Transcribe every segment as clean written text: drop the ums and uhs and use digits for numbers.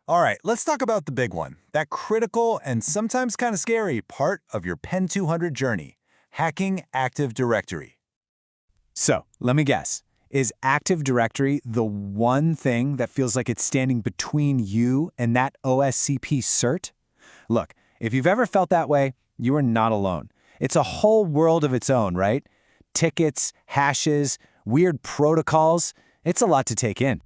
All right, let's talk about the big one, that critical and sometimes kind of scary part of your Pen 200 journey, hacking Active Directory. So, let me guess. Is Active Directory the one thing that feels like it's standing between you and that OSCP cert? Look, if you've ever felt that way, you are not alone. It's a whole world of its own, right? Tickets, hashes, weird protocols. It's a lot to take in.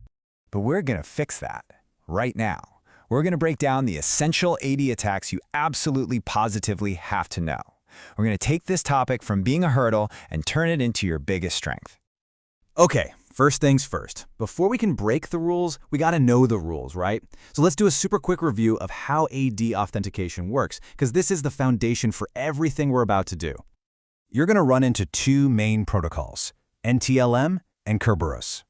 But we're going to fix that right now. We're going to break down the essential AD attacks you absolutely positively have to know. We're going to take this topic from being a hurdle and turn it into your biggest strength. Okay, first things first. Before we can break the rules, we got to know the rules, right? So let's do a super quick review of how AD authentication works, because this is the foundation for everything we're about to do. You're going to run into two main protocols, NTLM and Kerberos.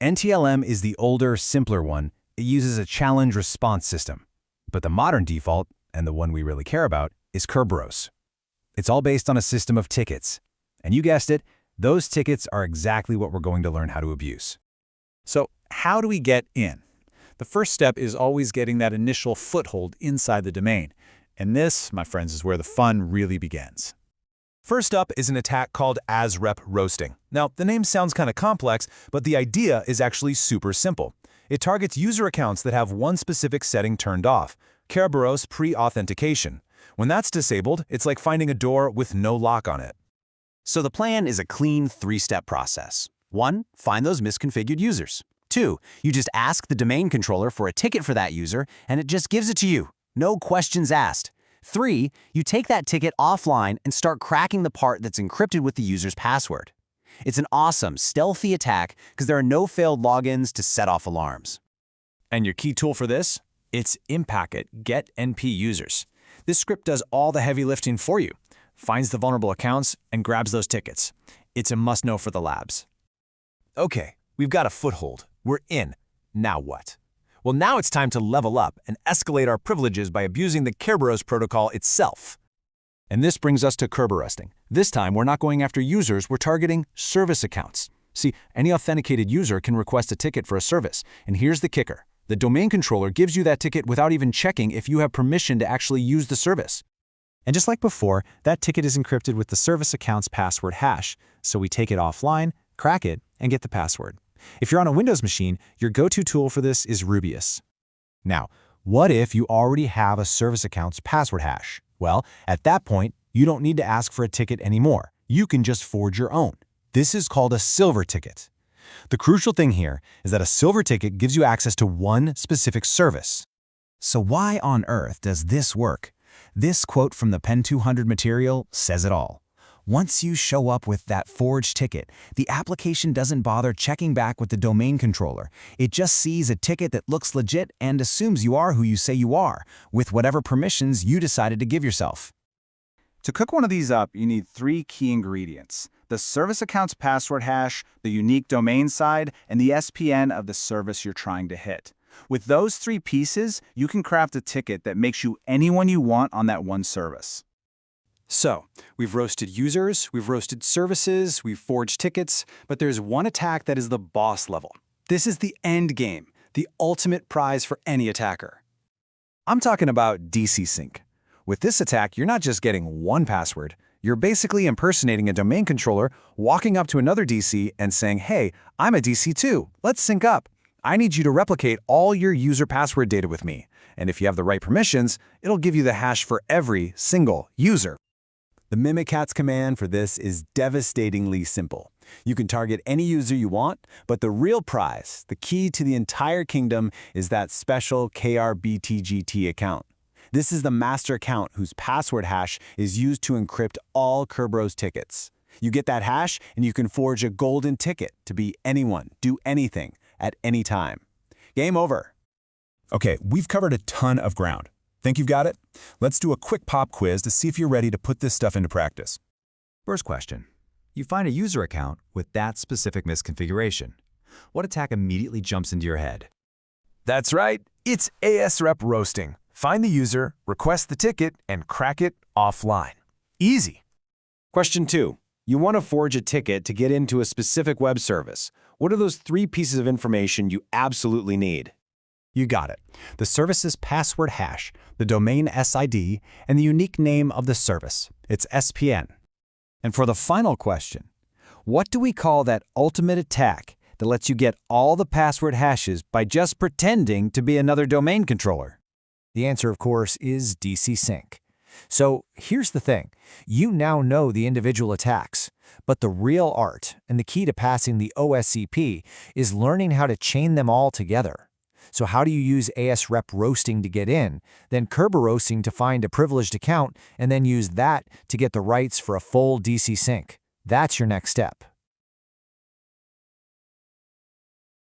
NTLM is the older, simpler one. It uses a challenge response system. But the modern default, and the one we really care about, is Kerberos. It's all based on a system of tickets. And you guessed it, those tickets are exactly what we're going to learn how to abuse. So how do we get in? The first step is always getting that initial foothold inside the domain. And this, my friends, is where the fun really begins. First up is an attack called ASREP roasting. Now, the name sounds kind of complex, but the idea is actually super simple. It targets user accounts that have one specific setting turned off, Kerberos pre-authentication. When that's disabled, it's like finding a door with no lock on it. So the plan is a clean three-step process. 1. Find those misconfigured users. 2. You just ask the domain controller for a ticket for that user, and it just gives it to you. No questions asked. 3. You take that ticket offline and start cracking the part that's encrypted with the user's password. It's an awesome, stealthy attack because there are no failed logins to set off alarms. And your key tool for this? It's Impacket Get NP Users. This script does all the heavy lifting for you, finds the vulnerable accounts, and grabs those tickets. It's a must-know for the labs. Okay, we've got a foothold. We're in. Now what? Well, now it's time to level up and escalate our privileges by abusing the Kerberos protocol itself. And this brings us to Kerberosting. This time, we're not going after users, we're targeting service accounts. See, any authenticated user can request a ticket for a service. And here's the kicker. The domain controller gives you that ticket without even checking if you have permission to actually use the service. And just like before, that ticket is encrypted with the service account's password hash. So we take it offline, crack it, and get the password. If you're on a Windows machine, your go-to tool for this is Rubius. Now, what if you already have a service account's password hash? Well, at that point, you don't need to ask for a ticket anymore. You can just forge your own. This is called a silver ticket. The crucial thing here is that a silver ticket gives you access to one specific service. So why on earth does this work? This quote from the Pen 200 material says it all. Once you show up with that forged ticket, the application doesn't bother checking back with the domain controller. It just sees a ticket that looks legit and assumes you are who you say you are, with whatever permissions you decided to give yourself. To cook one of these up, you need 3 key ingredients: the service account's password hash, the unique domain side, and the SPN of the service you're trying to hit. With those 3 pieces, you can craft a ticket that makes you anyone you want on that one service. So, we've roasted users, we've roasted services, we've forged tickets, but there's one attack that is the boss level. This is the end game, the ultimate prize for any attacker. I'm talking about DC Sync. With this attack, you're not just getting one password. You're basically impersonating a domain controller, walking up to another DC and saying, "Hey, I'm a DC too. Let's sync up. I need you to replicate all your user password data with me. And if you have the right permissions, it'll give you the hash for every single user." The Mimikatz command for this is devastatingly simple. You can target any user you want, but the real prize, the key to the entire kingdom, is that special KRBTGT account. This is the master account whose password hash is used to encrypt all Kerberos tickets. You get that hash, and you can forge a golden ticket to be anyone, do anything, at any time. Game over. Okay, we've covered a ton of ground. Think you've got it? Let's do a quick pop quiz to see if you're ready to put this stuff into practice. First question. You find a user account with that specific misconfiguration. What attack immediately jumps into your head? That's right, it's ASREP roasting. Find the user, request the ticket, and crack it offline. Easy. Question 2. You want to forge a ticket to get into a specific web service. What are those 3 pieces of information you absolutely need? You got it. The service's password hash, the domain SID, and the unique name of the service. It's SPN. And for the final question, what do we call that ultimate attack that lets you get all the password hashes by just pretending to be another domain controller? The answer, of course, is DC Sync. So here's the thing. You now know the individual attacks, but the real art and the key to passing the OSCP is learning how to chain them all together. So how do you use ASREP roasting to get in, then Kerberoasting to find a privileged account, and then use that to get the rights for a full DC Sync? That's your next step.